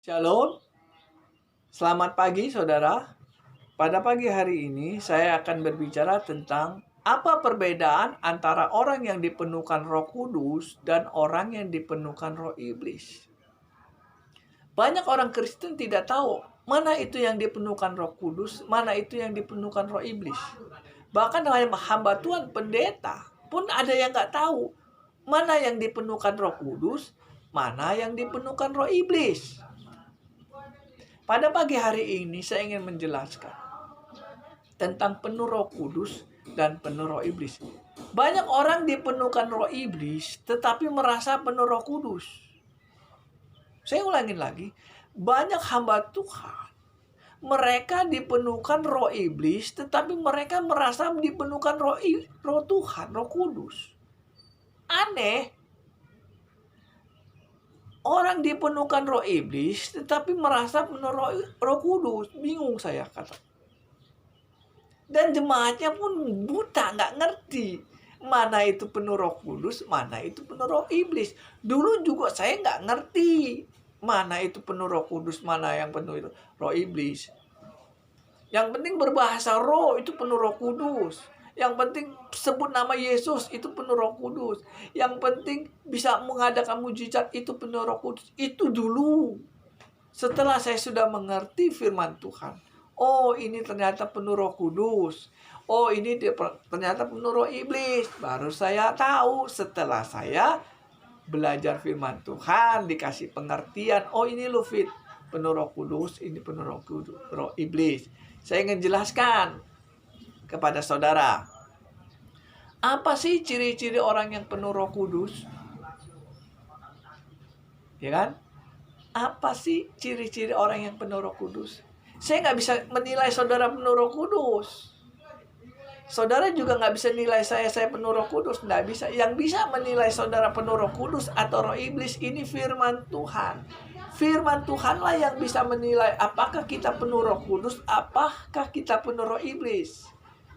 Shalom, selamat pagi saudara. Pada pagi hari ini saya akan berbicara tentang apa perbedaan antara orang yang dipenuhkan Roh Kudus dan orang yang dipenuhkan roh iblis. Banyak orang Kristen tidak tahu mana itu yang dipenuhkan Roh Kudus, mana itu yang dipenuhkan roh iblis. Bahkan hamba Tuhan pendeta pun ada yang nggak tahu mana yang dipenuhkan Roh Kudus, mana yang dipenuhkan roh iblis. Pada pagi hari ini saya ingin menjelaskan tentang penuh Roh Kudus dan penuh roh iblis. Banyak orang dipenuhkan roh iblis tetapi merasa penuh Roh Kudus. Saya ulangin lagi, banyak hamba Tuhan mereka dipenuhkan roh iblis tetapi mereka merasa dipenuhkan roh Tuhan, Roh Kudus. Aneh. Orang dipenuhkan roh iblis tetapi merasa penuh roh kudus. Bingung saya kata. Dan jemaatnya pun buta, nggak ngerti. Mana itu penuh roh kudus, mana itu penuh roh iblis. Dulu juga saya nggak ngerti. Mana itu penuh roh kudus, mana yang penuh itu roh iblis. Yang penting berbahasa roh itu penuh roh kudus. Yang penting sebut nama Yesus itu penuh Roh Kudus. Yang penting bisa mengadakan mujizat itu penuh Roh Kudus. Itu dulu. Setelah saya sudah mengerti firman Tuhan. Oh, ini ternyata penuh Roh Kudus. Oh, ini ternyata penuh roh iblis. Baru saya tahu setelah saya belajar firman Tuhan, dikasih pengertian. Oh, ini loh fit penuh Roh Kudus, ini penuh Roh Kudus, roh iblis. Saya ingin jelaskan kepada saudara. Apa sih ciri-ciri orang yang penuh Roh Kudus? Ya kan? Apa sih ciri-ciri orang yang penuh Roh Kudus? Saya nggak bisa menilai saudara penuh Roh Kudus. Saudara juga nggak bisa nilai saya penuh Roh Kudus. Nggak bisa. Yang bisa menilai saudara penuh Roh Kudus atau roh iblis ini firman Tuhan. Firman Tuhanlah yang bisa menilai apakah kita penuh Roh Kudus, apakah kita penuh roh iblis.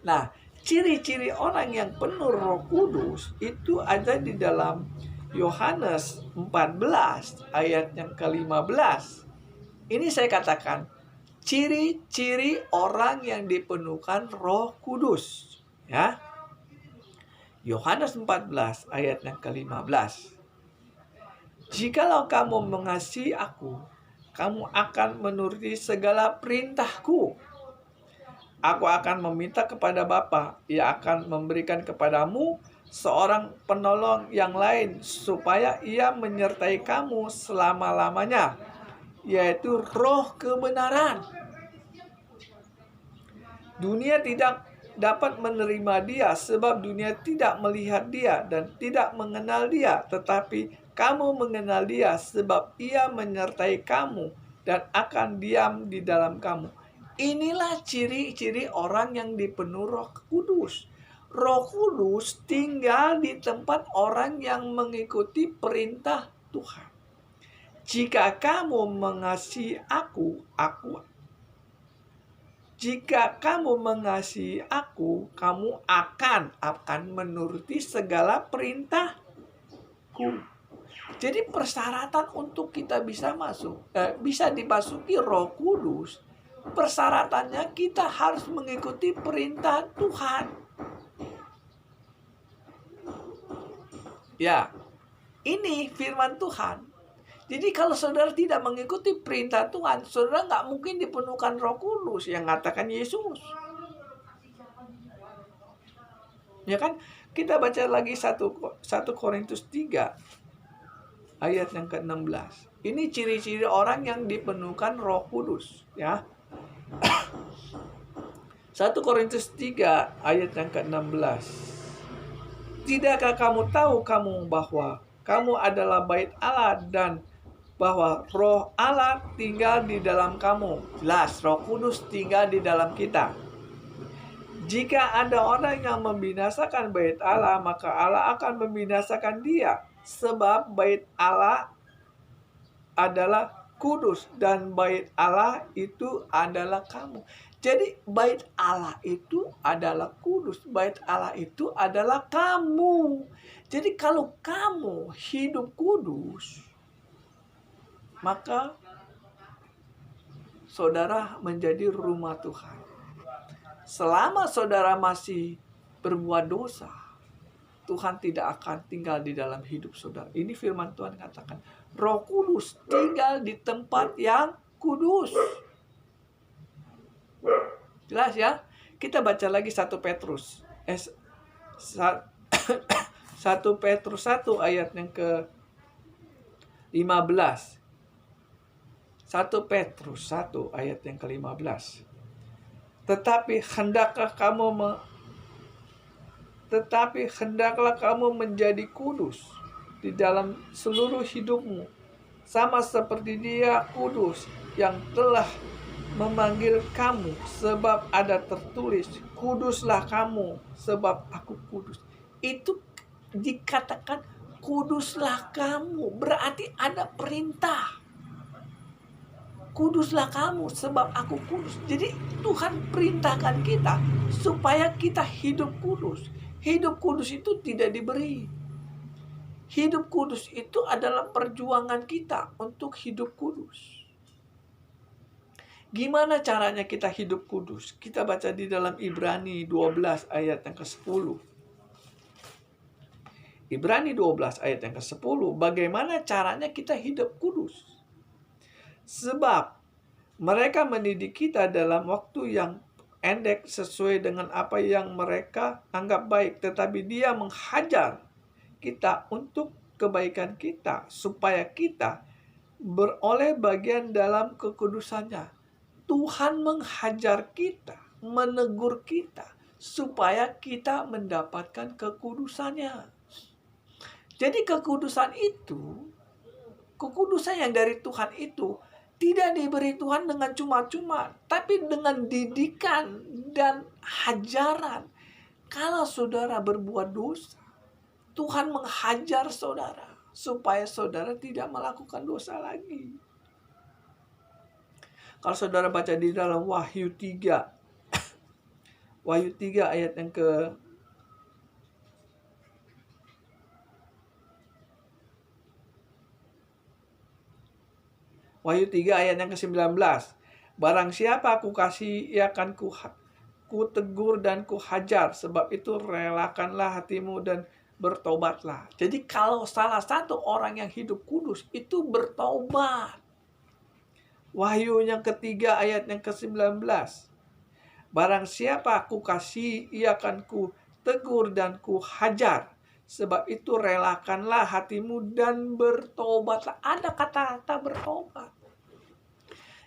Nah, ciri-ciri orang yang penuh Roh Kudus itu ada di dalam Yohanes 14 ayat yang ke-15. Ini saya katakan ciri-ciri orang yang dipenuhkan Roh Kudus, ya. Yohanes 14 ayat yang ke-15. Jikalau kamu mengasihi aku, kamu akan menuruti segala perintahku. Aku akan meminta kepada Bapa, Ia akan memberikan kepadamu seorang penolong yang lain, supaya Ia menyertai kamu selama-lamanya, yaitu Roh kebenaran. Dunia tidak dapat menerima Dia, sebab dunia tidak melihat Dia dan tidak mengenal Dia, tetapi kamu mengenal Dia, sebab Ia menyertai kamu dan akan diam di dalam kamu. Inilah ciri-ciri orang yang dipenuhi Roh Kudus. Roh Kudus tinggal di tempat orang yang mengikuti perintah Tuhan. Jika kamu mengasihi jika kamu mengasihi aku, kamu akan menuruti segala perintahku. Jadi persyaratan untuk kita bisa bisa dimasuki Roh Kudus, persyaratannya kita harus mengikuti perintah Tuhan. Ya, ini firman Tuhan. Jadi kalau saudara tidak mengikuti perintah Tuhan, saudara nggak mungkin dipenuhkan Roh Kudus yang katakan Yesus. Ya kan? Kita baca lagi 1 Korintus 3 ayat yang ke-16. Ini ciri-ciri orang yang dipenuhkan Roh Kudus, ya. 1 Korintus 3 ayat yang ke-16. Tidakkah kamu tahu bahwa kamu adalah bait Allah dan bahwa Roh Allah tinggal di dalam kamu? Jelas, Roh Kudus tinggal di dalam kita. Jika ada orang yang membinasakan bait Allah, maka Allah akan membinasakan dia. Sebab bait Allah adalah kudus dan bait Allah itu adalah kamu. Jadi bait Allah itu adalah kudus, bait Allah itu adalah kamu. Jadi kalau kamu hidup kudus, maka saudara menjadi rumah Tuhan. Selama saudara masih berbuat dosa, Tuhan tidak akan tinggal di dalam hidup saudara. Ini firman Tuhan katakan, Roh Kudus tinggal di tempat yang kudus. Jelas ya? Kita baca lagi 1 Petrus. 1 Petrus 1 ayat yang ke-15. 1 Petrus 1 ayat yang ke-15. Tetapi hendaklah kamu menjadi kudus di dalam seluruh hidupmu, sama seperti Dia kudus yang telah memanggil kamu, sebab ada tertulis, kuduslah kamu sebab aku kudus. Itu dikatakan kuduslah kamu, berarti ada perintah. Kuduslah kamu sebab aku kudus. Jadi Tuhan perintahkan kita supaya kita hidup kudus. Hidup kudus itu tidak diberi. Hidup kudus itu adalah perjuangan kita untuk hidup kudus. Gimana caranya kita hidup kudus? Kita baca di dalam Ibrani 12 ayat yang ke-10. Ibrani 12 ayat yang ke-10. Bagaimana caranya kita hidup kudus? Sebab mereka mendidik kita dalam waktu yang pendek sesuai dengan apa yang mereka anggap baik. Tetapi Dia menghajar kita untuk kebaikan kita, supaya kita beroleh bagian dalam kekudusannya. Tuhan menghajar kita, menegur kita, supaya kita mendapatkan kekudusannya. Jadi kekudusan yang dari Tuhan itu tidak diberi Tuhan dengan cuma-cuma, tapi dengan didikan dan hajaran. Kalau saudara berbuat dosa, Tuhan menghajar saudara supaya saudara tidak melakukan dosa lagi. Kalau saudara baca di dalam Wahyu 3, Wahyu 3 ayat yang ke Wahyu 3 ayat yang ke-19. Barang siapa aku kasih, ia akan ku tegur dan ku hajar. Sebab itu relakanlah hatimu dan bertobatlah. Jadi kalau salah satu orang yang hidup kudus itu bertobat. Wahyu yang ketiga ayat yang ke-19. Barang siapa aku kasih, ia akan ku tegur dan ku hajar. Sebab itu relakanlah hatimu dan bertobatlah. Ada kata-kata bertobat.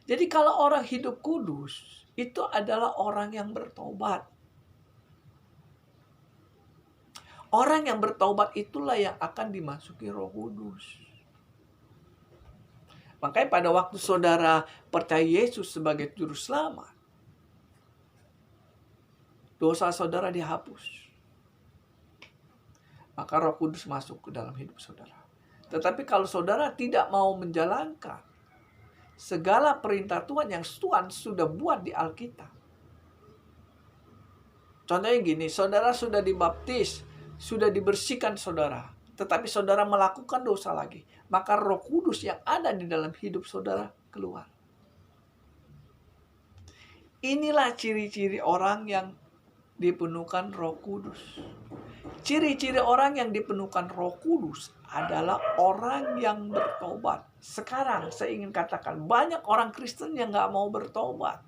Jadi kalau orang hidup kudus, itu adalah orang yang bertobat. Orang yang bertobat itulah yang akan dimasuki Roh Kudus. Makanya pada waktu saudara percaya Yesus sebagai juru selamat, dosa saudara dihapus. Maka Roh Kudus masuk ke dalam hidup saudara. Tetapi kalau saudara tidak mau menjalankan segala perintah Tuhan yang Tuhan sudah buat di Alkitab. Contohnya gini, saudara sudah dibaptis, sudah dibersihkan saudara, tetapi saudara melakukan dosa lagi, maka Roh Kudus yang ada di dalam hidup saudara keluar. Inilah ciri-ciri orang yang dipenuhkan Roh Kudus. Ciri-ciri orang yang dipenuhkan Roh Kudus adalah orang yang bertobat. Sekarang saya ingin katakan, banyak orang Kristen yang gak mau bertobat.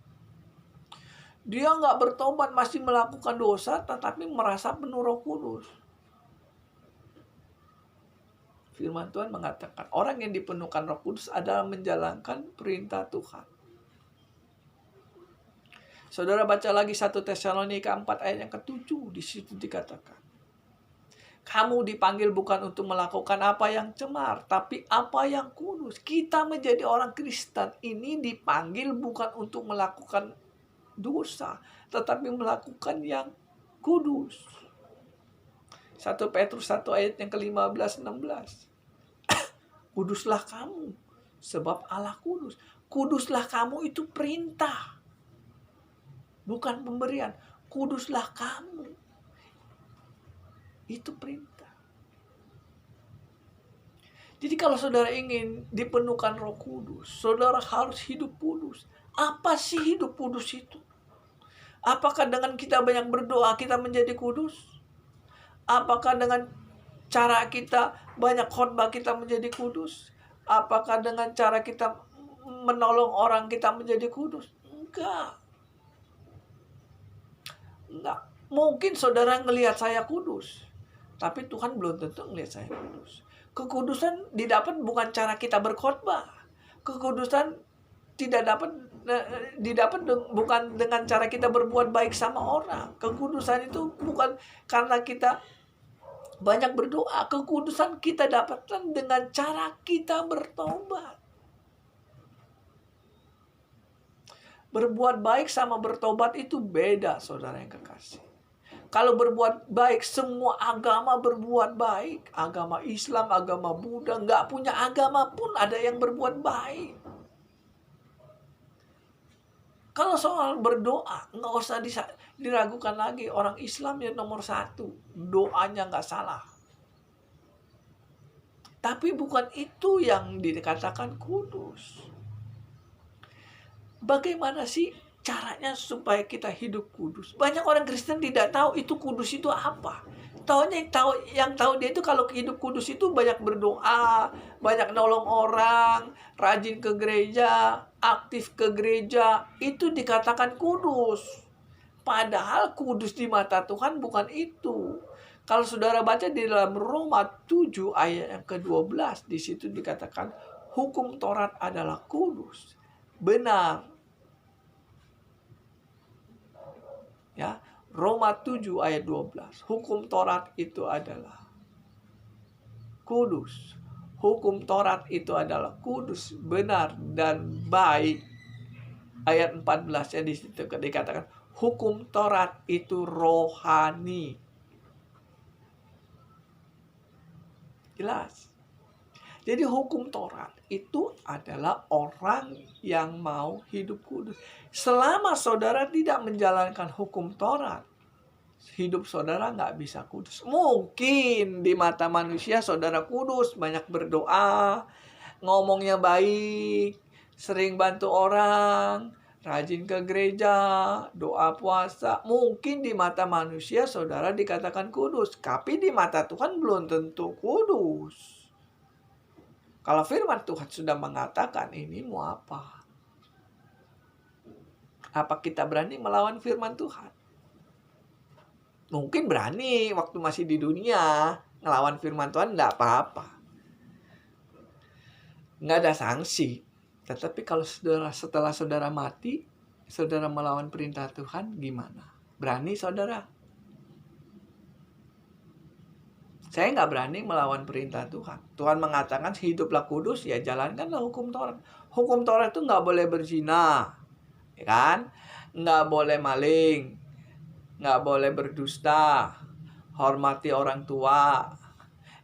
Dia gak bertobat, masih melakukan dosa, tetapi merasa penuh Roh Kudus. Firman Tuhan mengatakan, orang yang dipenuhkan Roh Kudus adalah menjalankan perintah Tuhan. Saudara baca lagi 1 Tesalonika 4 ayat yang ke-7. Di situ dikatakan, kamu dipanggil bukan untuk melakukan apa yang cemar, tapi apa yang kudus. Kita menjadi orang Kristen ini dipanggil bukan untuk melakukan dosa, tetapi melakukan yang kudus. 1 Petrus 1 ayat yang ke-15-16. Kuduslah kamu, sebab Allah kudus. Kuduslah kamu itu perintah, bukan pemberian. Kuduslah kamu. Itu perintah. Jadi kalau saudara ingin dipenuhkan Roh Kudus, saudara harus hidup kudus. Apa sih hidup kudus itu? Apakah dengan kita banyak berdoa kita menjadi kudus? Apakah dengan cara kita banyak khotbah kita menjadi kudus? Apakah dengan cara kita menolong orang kita menjadi kudus? Enggak. Enggak. Mungkin saudara ngelihat saya kudus, tapi Tuhan belum tentu ngelihat saya kudus. Kekudusan didapat bukan cara kita berkhotbah. Kekudusan didapat bukan dengan cara kita berbuat baik sama orang. Kekudusan itu bukan karena kita banyak berdoa. Kekudusan kita dapatkan dengan cara kita bertobat. Berbuat baik sama bertobat itu beda, saudara yang kekasih. Kalau berbuat baik, semua agama berbuat baik. Agama Islam, agama Buddha, nggak punya agama pun ada yang berbuat baik. Kalau soal berdoa, nggak usah diragukan lagi. Orang Islam yang nomor 1. Doanya nggak salah. Tapi bukan itu yang dikatakan kudus. Bagaimana sih caranya supaya kita hidup kudus? Banyak orang Kristen tidak tahu itu kudus itu apa. Yang tahu dia itu kalau hidup kudus itu banyak berdoa, banyak nolong orang, rajin ke gereja, aktif ke gereja, itu dikatakan kudus. Padahal kudus di mata Tuhan bukan itu. Kalau saudara baca di dalam Roma 7 ayat yang ke-12, di situ dikatakan hukum Taurat adalah kudus, benar. Ya, Roma 7 ayat 12. Hukum Taurat itu adalah kudus. Hukum Taurat itu adalah kudus, benar dan baik. Ayat 14 ya di situ dikatakan hukum Taurat itu rohani. Jelas. Jadi hukum Taurat itu adalah orang yang mau hidup kudus. Selama saudara tidak menjalankan hukum Taurat, hidup saudara nggak bisa kudus. Mungkin di mata manusia saudara kudus, banyak berdoa, ngomongnya baik, sering bantu orang, rajin ke gereja, doa puasa. Mungkin di mata manusia saudara dikatakan kudus, tapi di mata Tuhan belum tentu kudus. Kalau firman Tuhan sudah mengatakan ini mau apa? Apa kita berani melawan firman Tuhan? Mungkin berani waktu masih di dunia. Ngelawan firman Tuhan enggak apa-apa. Enggak ada sanksi. Tetapi kalau setelah saudara mati, saudara melawan perintah Tuhan, gimana? Berani saudara? Saya nggak berani melawan perintah Tuhan. Tuhan mengatakan hiduplah kudus, ya jalankanlah hukum Taurat. Hukum Taurat itu nggak boleh berzina, ya kan? Nggak boleh maling, nggak boleh berdusta, hormati orang tua,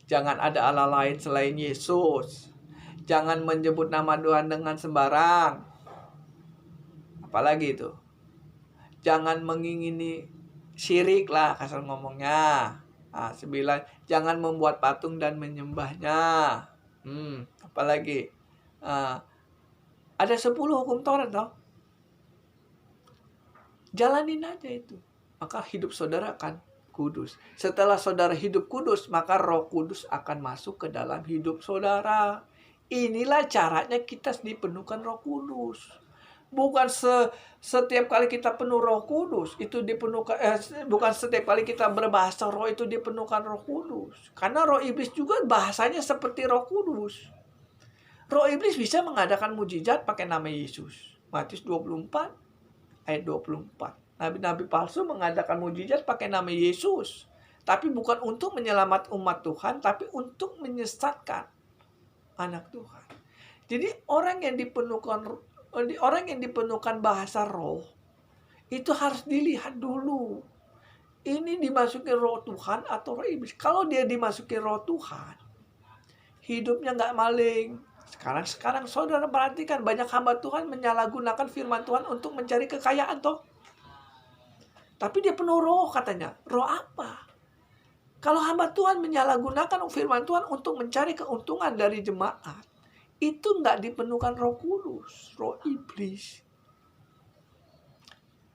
jangan ada Allah lain selain Yesus, jangan menyebut nama Tuhan dengan sembarang. Apalagi itu? Jangan mengingini syirik lah kasar ngomongnya. 9, jangan membuat patung dan menyembahnya. Apalagi? Ada 10 hukum Taurat toh. Jalanin aja itu. Maka hidup saudara akan kudus. Setelah saudara hidup kudus, maka Roh Kudus akan masuk ke dalam hidup saudara. Inilah caranya kita dipenuhkan Roh Kudus. Bukan setiap kali kita penuh Roh Kudus itu dipenuhkan, bukan setiap kali kita berbahasa roh itu dipenuhkan Roh Kudus. Karena roh iblis juga bahasanya seperti Roh Kudus. Roh iblis bisa mengadakan mujizat pakai nama Yesus. Matius 24 ayat 24. Nabi-nabi palsu mengadakan mujizat pakai nama Yesus. Tapi bukan untuk menyelamat umat Tuhan, tapi untuk menyesatkan anak Tuhan. Jadi orang yang dipenuhkan bahasa roh itu harus dilihat dulu. Ini dimasuki roh Tuhan atau roh iblis. Kalau dia dimasuki roh Tuhan, hidupnya nggak maling. Sekarang saudara perhatikan banyak hamba Tuhan menyalahgunakan firman Tuhan untuk mencari kekayaan toh. Tapi dia penuh roh katanya. Roh apa? Kalau hamba Tuhan menyalahgunakan firman Tuhan untuk mencari keuntungan dari jemaat, itu nggak dipenuhkan Roh Kudus, roh iblis.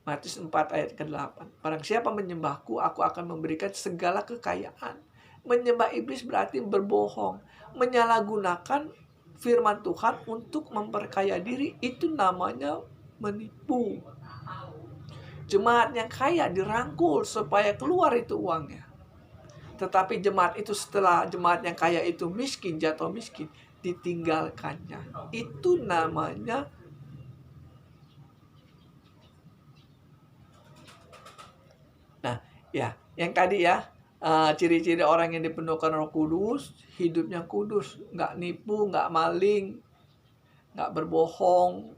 Matius 4 ayat ke-8. Barang siapa menyembahku, aku akan memberikan segala kekayaan. Menyembah iblis berarti berbohong. Menyalahgunakan firman Tuhan untuk memperkaya diri, itu namanya menipu. Jemaat yang kaya dirangkul supaya keluar itu uangnya. Tetapi jemaat itu setelah jemaat yang kaya itu miskin, jatuh miskin, ditinggalkannya. Itu namanya ya, yang tadi ya, ciri-ciri orang yang dipenuhkan Roh Kudus, hidupnya kudus, nggak nipu, nggak maling, nggak berbohong.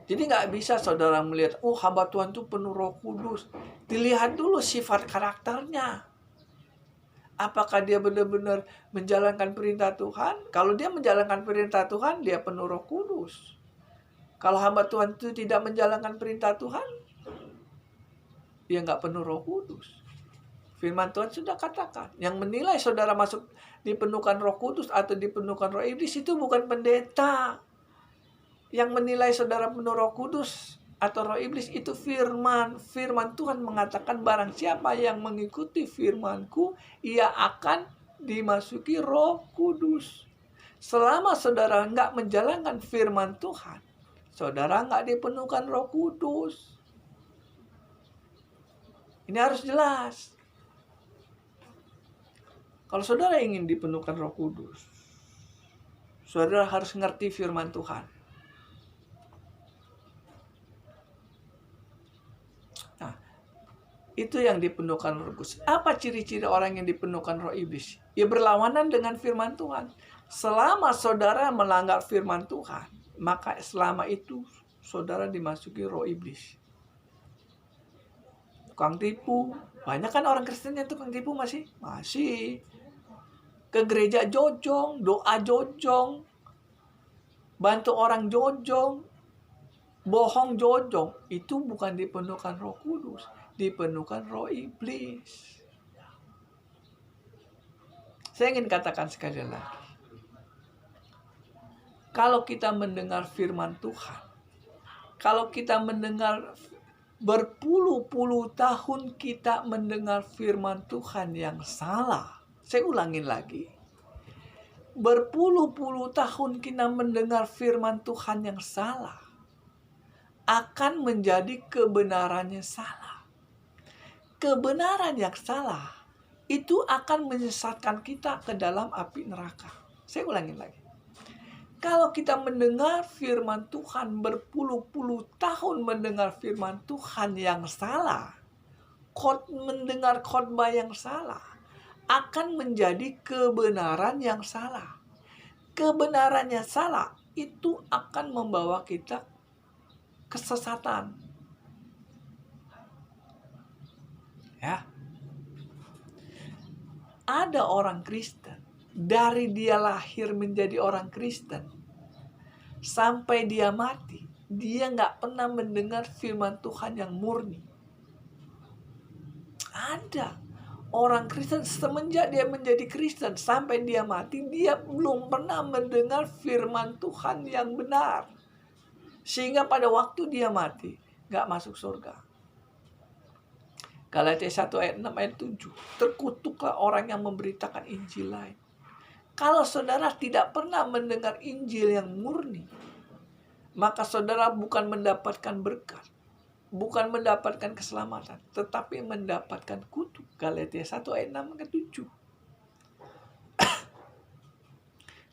Jadi nggak bisa saudara melihat, hamba Tuhan itu penuh Roh Kudus. Dilihat dulu sifat karakternya. Apakah dia benar-benar menjalankan perintah Tuhan? Kalau dia menjalankan perintah Tuhan, dia penuh Roh Kudus. Kalau hamba Tuhan itu tidak menjalankan perintah Tuhan, dia nggak penuh Roh Kudus. Firman Tuhan sudah katakan, yang menilai saudara masuk dipenuhkan Roh Kudus atau dipenuhkan Roh Iblis itu bukan pendeta. Yang menilai saudara penuh Roh Kudus atau Roh Iblis itu firman. Firman Tuhan mengatakan barang siapa yang mengikuti firman-Ku, ia akan dimasuki Roh Kudus. Selama saudara nggak menjalankan firman Tuhan, saudara nggak dipenuhkan Roh Kudus. Ini harus jelas. Kalau saudara ingin dipenuhkan Roh Kudus, saudara harus ngerti firman Tuhan. Nah, itu yang dipenuhkan Roh Kudus. Apa ciri-ciri orang yang dipenuhkan Roh Iblis? Ya berlawanan dengan firman Tuhan. Selama saudara melanggar firman Tuhan, maka selama itu saudara dimasuki Roh Iblis. Tukang tipu. Banyak kan orang Kristen yang tukang tipu masih. Ke gereja jojong, doa jojong, bantu orang jojong, bohong jojong. Itu bukan dipenuhkan Roh Kudus, dipenuhkan Roh Iblis. Saya ingin katakan sekali lagi. Kalau kita mendengar firman Tuhan, kalau kita mendengar berpuluh-puluh tahun kita mendengar firman Tuhan yang salah. Saya ulangin lagi. Berpuluh-puluh tahun kita mendengar firman Tuhan yang salah, akan menjadi kebenarannya salah. Kebenaran yang salah itu akan menyesatkan kita ke dalam api neraka. Saya ulangin lagi. Kalau kita mendengar firman Tuhan berpuluh-puluh tahun mendengar firman Tuhan yang salah, mendengar khotbah yang salah, akan menjadi kebenaran yang salah. Kebenaran yang salah itu akan membawa kita kesesatan. Ya. Ada orang Kristen, dari dia lahir menjadi orang Kristen, sampai dia mati, dia nggak pernah mendengar firman Tuhan yang murni. Ada orang Kristen semenjak dia menjadi Kristen sampai dia mati, dia belum pernah mendengar firman Tuhan yang benar. Sehingga pada waktu dia mati, nggak masuk surga. Galatia 1 ayat 6 ayat 7. Terkutuklah orang yang memberitakan Injil lain. Kalau saudara tidak pernah mendengar Injil yang murni, maka saudara bukan mendapatkan berkat, bukan mendapatkan keselamatan, tetapi mendapatkan kutuk. Galatia 1 ayat 6 ke 7.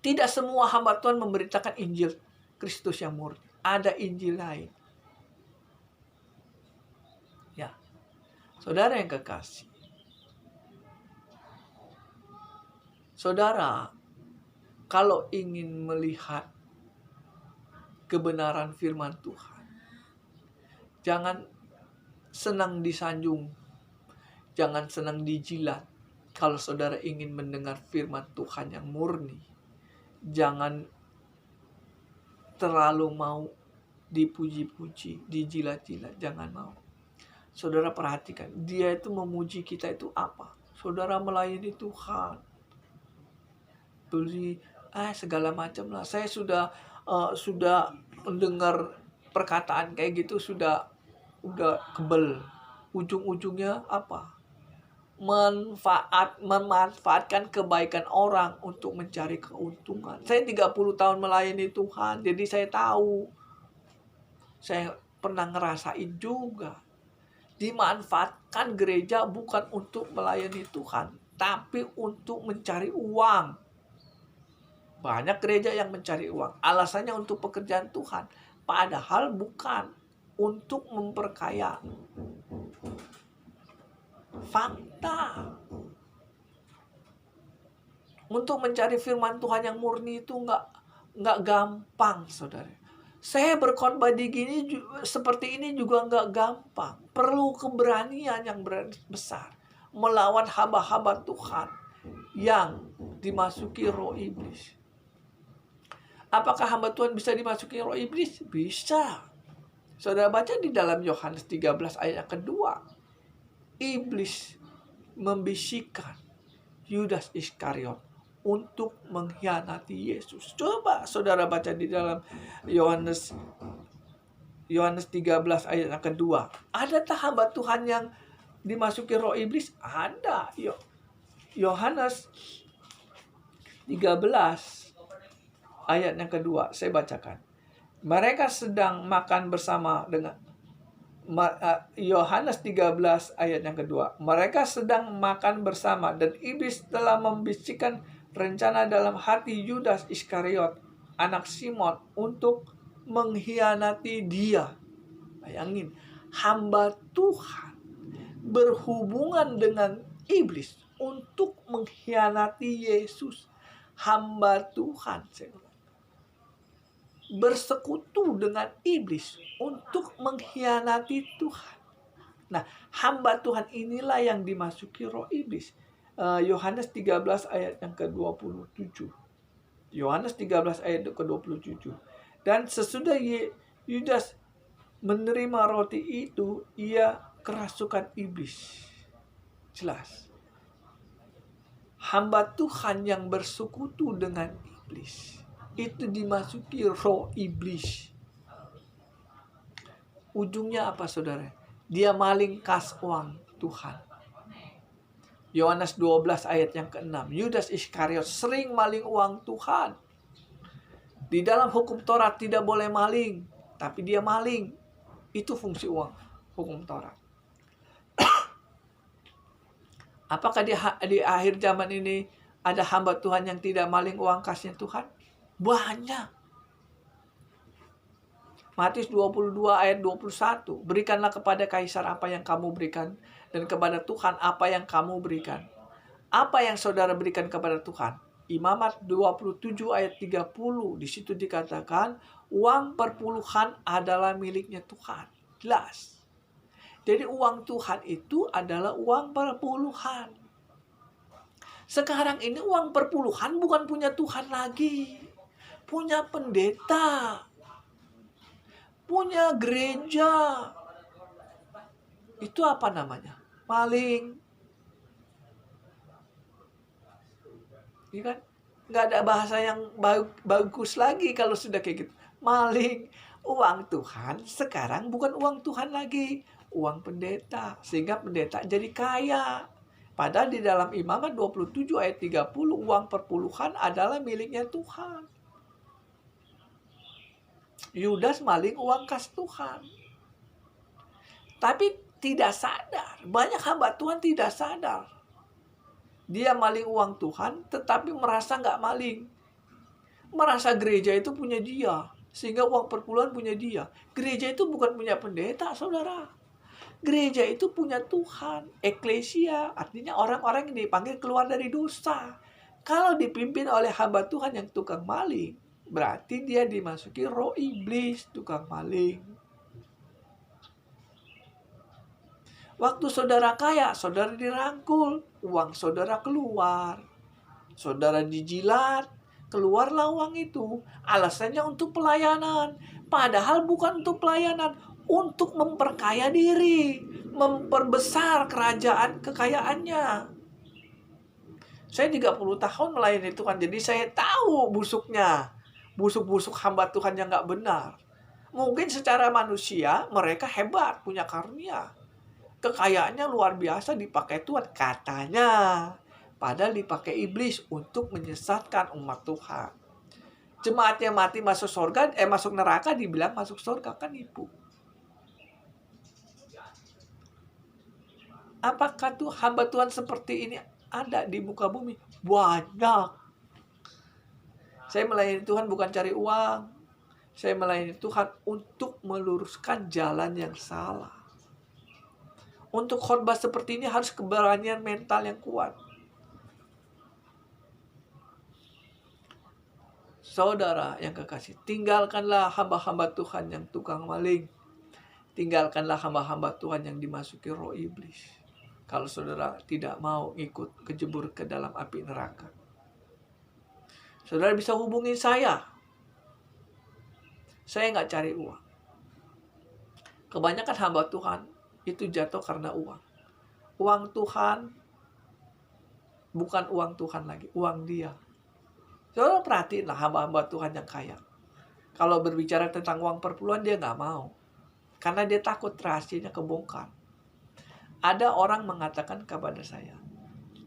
Tidak semua hamba Tuhan memberitakan Injil Kristus yang murni. Ada Injil lain. Ya, saudara yang kekasih, saudara kalau ingin melihat kebenaran firman Tuhan, jangan senang disanjung, jangan senang dijilat. Kalau saudara ingin mendengar firman Tuhan yang murni, jangan terlalu mau dipuji-puji, dijilat-jilat, jangan mau. Saudara perhatikan, dia itu memuji kita itu apa? Saudara melayani Tuhan, beli segala macam lah. Saya sudah mendengar perkataan kayak gitu udah kebel. Ujung-ujungnya apa? Memanfaatkan kebaikan orang untuk mencari keuntungan. Saya 30 tahun melayani Tuhan, jadi saya tahu. Saya pernah ngerasain juga. Dimanfaatkan gereja bukan untuk melayani Tuhan, tapi untuk mencari uang. Banyak gereja yang mencari uang. Alasannya untuk pekerjaan Tuhan. Padahal bukan untuk memperkaya. Fakta. Untuk mencari firman Tuhan yang murni itu nggak gampang, saudara. Saya berkhotbah seperti ini juga nggak gampang. Perlu keberanian yang besar melawan hamba-hamba Tuhan yang dimasuki roh iblis. Apakah hamba Tuhan bisa dimasuki roh iblis? Bisa. Saudara baca di dalam Yohanes 13 ayat yang kedua. Iblis membisikkan Yudas Iskariot untuk mengkhianati Yesus. Coba saudara baca di dalam Yohanes 13 ayat yang kedua. Adakah hamba Tuhan yang dimasuki roh iblis? Ada. Yohanes 13 ayat yang kedua. Saya bacakan. Mereka sedang makan bersama dengan Yohanes 13 ayat yang kedua. Mereka sedang makan bersama dan iblis telah membisikkan rencana dalam hati Yudas Iskariot, anak Simon, untuk mengkhianati dia. Bayangin, hamba Tuhan berhubungan dengan iblis untuk mengkhianati Yesus. Hamba Tuhan bersekutu dengan iblis untuk mengkhianati Tuhan. Nah, hamba Tuhan inilah yang dimasuki roh iblis. Yohanes 13 ayat yang ke-27. Yohanes 13 ayat ke-27. Dan sesudah Yudas menerima roti itu, ia kerasukan iblis. Jelas. Hamba Tuhan yang bersekutu dengan iblis itu dimasuki roh iblis. Ujungnya apa, saudara? Dia maling kas uang Tuhan. Yohanes 12 ayat yang ke-6. Yudas Iskariot sering maling uang Tuhan. Di dalam hukum Taurat tidak boleh maling, tapi dia maling. Itu fungsi uang hukum Taurat. Apakah di akhir zaman ini ada hamba Tuhan yang tidak maling uang kasnya Tuhan? Banyak. Matius 22 ayat 21. Berikanlah kepada kaisar apa yang kamu berikan, dan kepada Tuhan apa yang kamu berikan. Apa yang saudara berikan kepada Tuhan? Imamat 27 ayat 30. Di situ dikatakan uang perpuluhan adalah miliknya Tuhan. Jelas. Jadi uang Tuhan itu adalah uang perpuluhan. Sekarang ini uang perpuluhan bukan punya Tuhan lagi. Punya pendeta. Punya gereja. Itu apa namanya? Maling. Iya kan? Nggak ada bahasa yang bagus lagi kalau sudah kayak gitu. Maling. Uang Tuhan sekarang bukan uang Tuhan lagi. Uang pendeta. Sehingga pendeta jadi kaya. Padahal di dalam Imamat 27 ayat 30 uang perpuluhan adalah miliknya Tuhan. Yudas maling uang kas Tuhan. Tapi tidak sadar. Banyak hamba Tuhan tidak sadar. Dia maling uang Tuhan tetapi merasa nggak maling. Merasa gereja itu punya dia. Sehingga uang perpuluhan punya dia. Gereja itu bukan punya pendeta, saudara. Gereja itu punya Tuhan. Eklesia artinya orang-orang yang dipanggil keluar dari dosa. Kalau dipimpin oleh hamba Tuhan yang tukang maling, berarti dia dimasuki roh iblis, tukang maling. Waktu saudara kaya, saudara dirangkul, uang saudara keluar. Saudara dijilat, keluarlah uang itu. Alasannya untuk pelayanan. Padahal bukan untuk pelayanan, untuk memperkaya diri, memperbesar kekayaannya. Saya 30 tahun melayani Tuhan, jadi saya tahu busuknya. Busuk-busuk hamba Tuhan yang gak benar. Mungkin secara manusia mereka hebat, punya karunia. Kekayaannya luar biasa dipakai Tuhan katanya. Padahal dipakai iblis untuk menyesatkan umat Tuhan. Jemaatnya mati masuk surga, masuk neraka dibilang masuk surga, kan nipu. Apakah tuh hamba Tuhan seperti ini ada di muka bumi? Banyak. Saya melayani Tuhan bukan cari uang. Saya melayani Tuhan untuk meluruskan jalan yang salah. Untuk khotbah seperti ini harus keberanian mental yang kuat. Saudara yang kekasih, tinggalkanlah hamba-hamba Tuhan yang tukang maling. Tinggalkanlah hamba-hamba Tuhan yang dimasuki roh iblis. Kalau saudara tidak mau ikut kejebur ke dalam api neraka. Saudara bisa hubungi saya. Saya nggak cari uang. Kebanyakan hamba Tuhan itu jatuh karena uang. Uang Tuhan bukan uang Tuhan lagi, uang dia. Saudara perhatiinlah hamba-hamba Tuhan yang kaya. Kalau berbicara tentang uang perpuluhan dia nggak mau. Karena dia takut rahasianya kebongkar. Ada orang mengatakan kepada saya,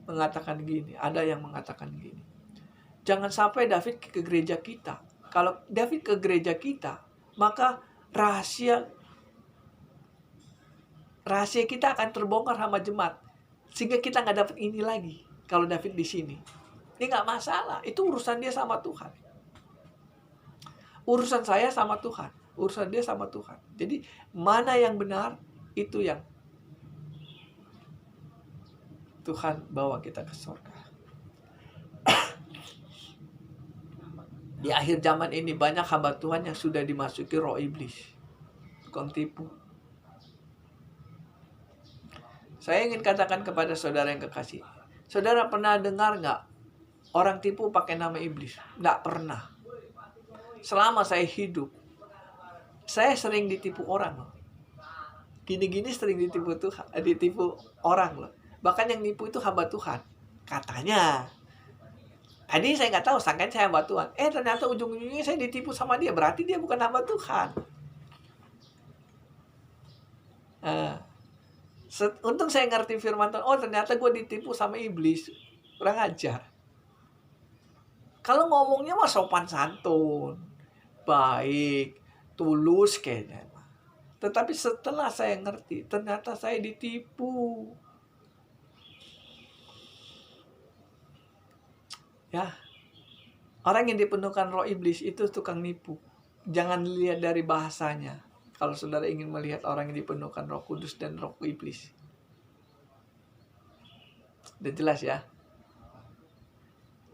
mengatakan gini, ada yang mengatakan gini. Jangan sampai David ke gereja kita. Kalau David ke gereja kita, maka rahasia kita akan terbongkar sama jemaat. Sehingga kita nggak dapat ini lagi kalau David di sini. Ini nggak masalah. Itu urusan dia sama Tuhan. Urusan saya sama Tuhan. Urusan dia sama Tuhan. Jadi mana yang benar, itu yang Tuhan bawa kita ke surga. Di akhir zaman ini banyak hamba Tuhan yang sudah dimasuki roh iblis. Tukang tipu. Saya ingin katakan kepada saudara yang kekasih. Saudara pernah dengar nggak orang tipu pakai nama iblis? Nggak pernah. Selama saya hidup, saya sering ditipu orang loh. Gini-gini sering ditipu Tuhan, ditipu orang loh. Bahkan yang nipu itu hamba Tuhan. Katanya. Tadi saya nggak tahu, sangkain saya hamba Tuhan. Ternyata ujung-ujungnya saya ditipu sama dia. Berarti dia bukan hamba Tuhan. Untung saya ngerti firman Tuhan. Oh ternyata gue ditipu sama iblis. Kurang ajar. Kalau ngomongnya mah sopan santun. Baik. Tulus kayaknya. Tetapi setelah saya ngerti, ternyata saya ditipu. Ya, orang yang dipenuhkan roh iblis itu tukang nipu. Jangan dilihat dari bahasanya. Kalau saudara ingin melihat orang yang dipenuhkan roh kudus dan roh iblis. Udah jelas ya.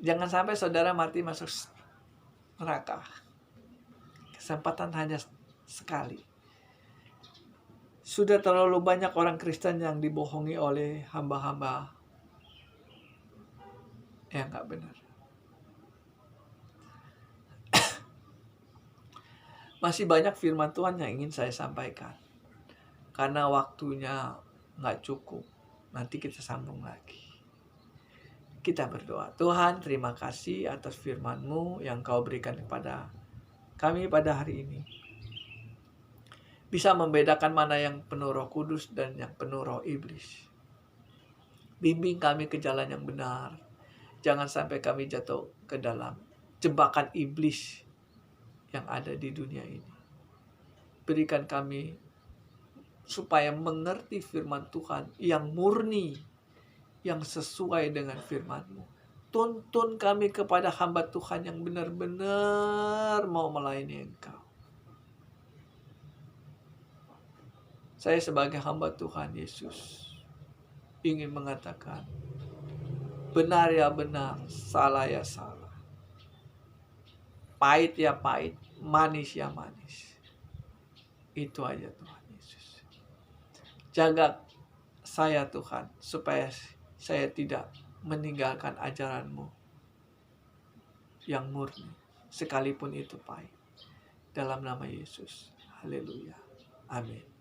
Jangan sampai saudara mati masuk neraka. Kesempatan hanya sekali. Sudah terlalu banyak orang Kristen yang dibohongi oleh hamba-hamba yang gak benar. Masih banyak firman Tuhan yang ingin saya sampaikan. Karena waktunya gak cukup. Nanti kita sambung lagi. Kita berdoa. Tuhan, terima kasih atas firman-Mu yang Kau berikan kepada kami pada hari ini. Bisa membedakan mana yang penuh Roh Kudus dan yang penuh roh iblis. Bimbing kami ke jalan yang benar. Jangan sampai kami jatuh ke dalam jebakan iblis yang ada di dunia ini. Berikan kami supaya mengerti firman Tuhan yang murni, yang sesuai dengan firman-Mu. Tuntun kami kepada hamba Tuhan yang benar-benar mau melayani Engkau. Saya sebagai hamba Tuhan Yesus ingin mengatakan, benar ya benar, salah ya salah. Pahit ya pahit, manis ya manis. Itu aja Tuhan Yesus. Jaga saya Tuhan, supaya saya tidak meninggalkan ajaran-Mu yang murni, sekalipun itu pahit. Dalam nama Yesus. Haleluya. Amin.